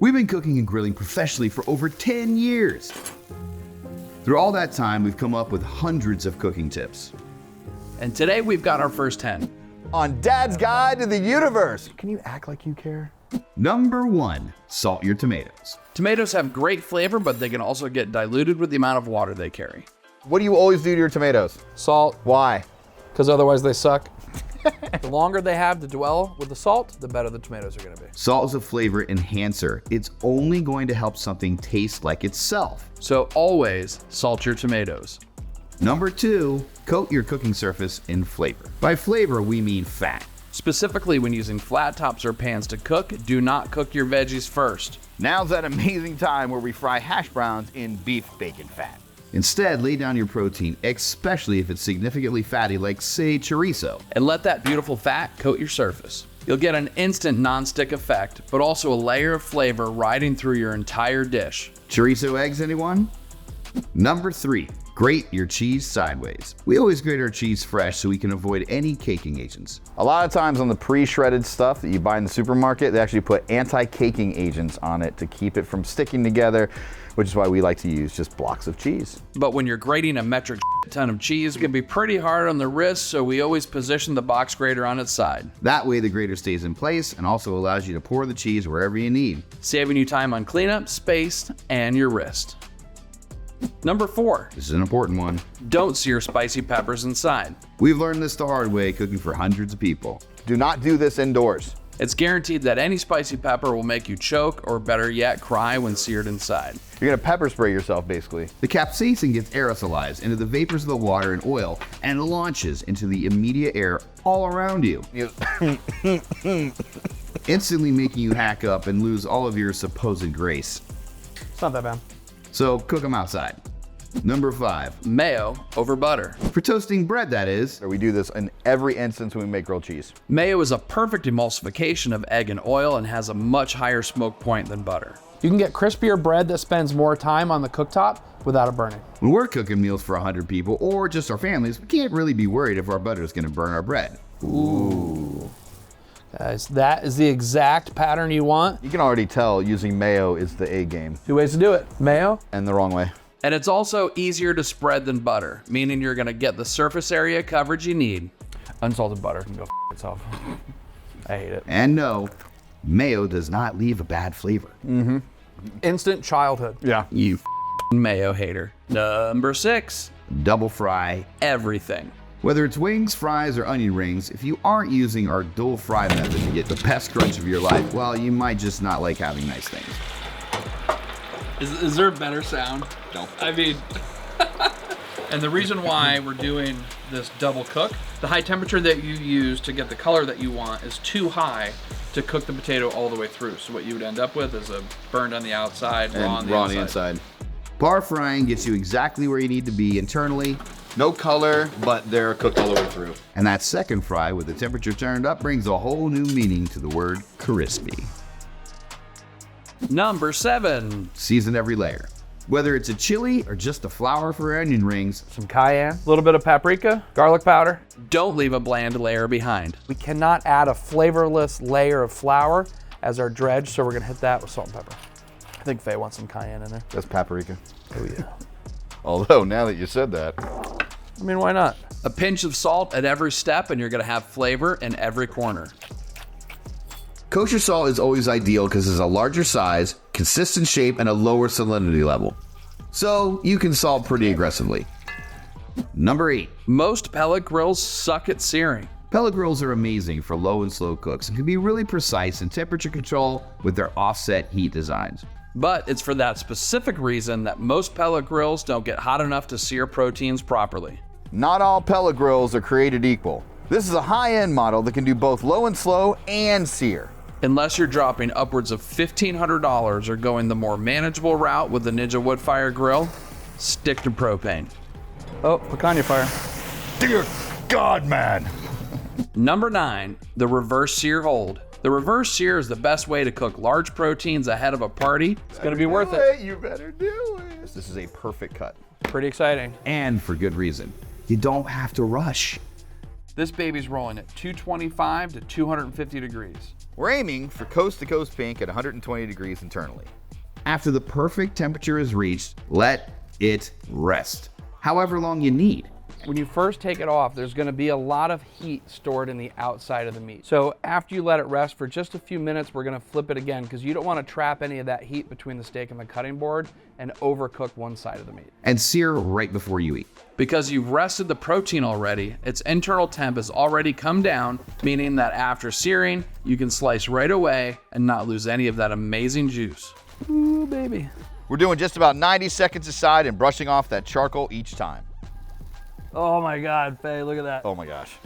We've been cooking and grilling professionally for over 10 years. Through all that time, we've come up with hundreds of cooking tips. And today we've got our first 10. On Dad's Guide to the Universe. Can you act like you care? Number 1, salt your tomatoes. Tomatoes have great flavor, but they can also get diluted with the amount of water they carry. What do you always do to your tomatoes? Salt, Why? because otherwise they suck. The longer they have to dwell with the salt, the better the tomatoes are gonna be. Salt is a flavor enhancer. It's only going to help something taste like itself. So always salt your tomatoes. Number 2, coat your cooking surface in flavor. By flavor, we mean fat. Specifically when using flat tops or pans to cook, do not cook your veggies first. Now's that amazing time where we fry hash browns in beef bacon fat. Instead, lay down your protein, especially if it's significantly fatty like, say, chorizo. And let that beautiful fat coat your surface. You'll get an instant non-stick effect, but also a layer of flavor riding through your entire dish. Chorizo eggs, anyone? Number 3, grate your cheese sideways. We always grate our cheese fresh so we can avoid any caking agents. A lot of times on the pre-shredded stuff that you buy in the supermarket, they actually put anti-caking agents on it to keep it from sticking together, which is why we like to use just blocks of cheese. But when you're grating a metric ton of cheese, it can be pretty hard on the wrist, so we always position the box grater on its side, That way the grater stays in place and also allows you to pour the cheese wherever you need. saving you time on cleanup, space, and your wrist. Number 4, This is an important one. don't sear spicy peppers inside. We've learned this the hard way cooking for hundreds of people. Do not do this indoors. It's guaranteed that any spicy pepper will make you choke, or better yet, cry when seared inside. You're gonna pepper spray yourself, basically. The capsaicin gets aerosolized into the vapors of the water and oil and launches into the immediate air all around you, instantly making you hack up and lose all of your supposed grace. It's not that bad. So cook them outside. Number 5, Mayo over butter. for toasting bread, that is. We do this in every instance when we make grilled cheese. Mayo is a perfect emulsification of egg and oil and has a much higher smoke point than butter. You can get crispier bread that spends more time on the cooktop without it burning. When we're cooking meals for 100 people or just our families, we can't really be worried if our butter is going to burn our bread. Guys, that is the exact pattern you want. You can already tell using mayo is the A game, 2 ways to do it. Mayo, and the wrong way. And it's also easier to spread than butter, meaning you're gonna get the surface area coverage you need. unsalted butter can go itself. I hate it. And no, mayo does not leave a bad flavor. Instant childhood. Yeah. You mayo hater. Number 6, Double fry. everything. Whether it's wings, fries, or onion rings, if you aren't using our dual fry method to get the best crunch of your life, well, you might just not like having nice things. Is there a better sound? No. I mean, and the reason why we're doing this double cook, the high temperature that you use to get the color that you want is too high to cook the potato all the way through. So what you would end up with is a burned on the outside, raw on the inside. Par frying gets you exactly where you need to be internally, No color, but they're cooked all the way through. and that second fry with the temperature turned up brings a whole new meaning to the word crispy. Number 7, Season every layer. Whether it's a chili or just a flour for onion rings, Some cayenne, a little bit of paprika, garlic powder. don't leave a bland layer behind. We cannot add a flavorless layer of flour as our dredge, so we're gonna hit that with salt and pepper. I think Faye wants some cayenne in there. That's paprika. Oh yeah. Although, now that you said that, I mean, why not? A pinch of salt at every step and you're gonna have flavor in every corner. kosher salt is always ideal because it's a larger size, consistent shape, and a lower salinity level. So you can salt pretty aggressively. Number 8. Most pellet grills suck at searing. Pellet grills are amazing for low and slow cooks and can be really precise in temperature control with their offset heat designs. But it's for that specific reason that most pellet grills don't get hot enough to sear proteins properly. not all pellet grills are created equal. This is a high-end model that can do both low and slow and sear. Unless you're dropping upwards of $1,500 or going the more manageable route with the Ninja Woodfire grill, stick to propane. Oh, picanha fire. Dear God, man. Number 9, the reverse sear hold. The reverse sear is the best way to cook large proteins ahead of a party. It's gonna be worth it. You better do it. This is a perfect cut. Pretty exciting. And for good reason. You don't have to rush. This baby's rolling at 225 to 250 degrees. We're aiming for coast-to-coast pink at 120 degrees internally. After the perfect temperature is reached, let it rest, however long you need. When you first take it off, there's gonna be a lot of heat stored in the outside of the meat. So after you let it rest for just a few minutes, we're gonna flip it again because you don't wanna trap any of that heat between the steak and the cutting board and overcook one side of the meat. And sear right before you eat. Because you've rested the protein already, its internal temp has already come down, meaning that after searing, you can slice right away and not lose any of that amazing juice. Ooh, baby. We're doing just about 90 seconds aside and brushing off that charcoal each time. Oh my God, Faye, look at that. Oh my gosh.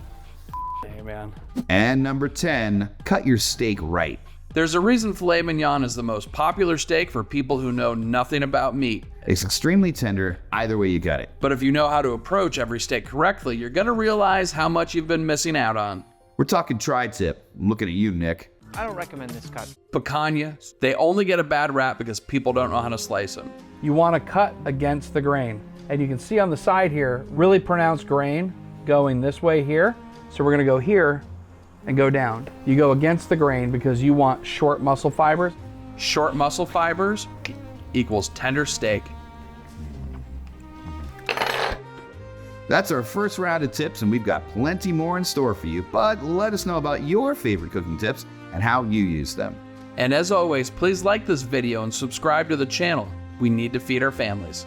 Hey, man. And number 10, cut your steak right. There's a reason filet mignon is the most popular steak for people who know nothing about meat. It's extremely tender, either way you cut it. But if you know how to approach every steak correctly, you're gonna realize how much you've been missing out on. We're talking tri-tip. I'm looking at you, Nick. I don't recommend this cut. Picanha, they only get a bad rap because people don't know how to slice them. You wanna cut against the grain. And you can see on the side here, really pronounced grain going this way here. So we're gonna go here and go down. You go against the grain because you want short muscle fibers. Short muscle fibers equals tender steak. That's our first round of tips, and we've got plenty more in store for you. But let us know about your favorite cooking tips and how you use them. And as always, please like this video and subscribe to the channel. We need to feed our families.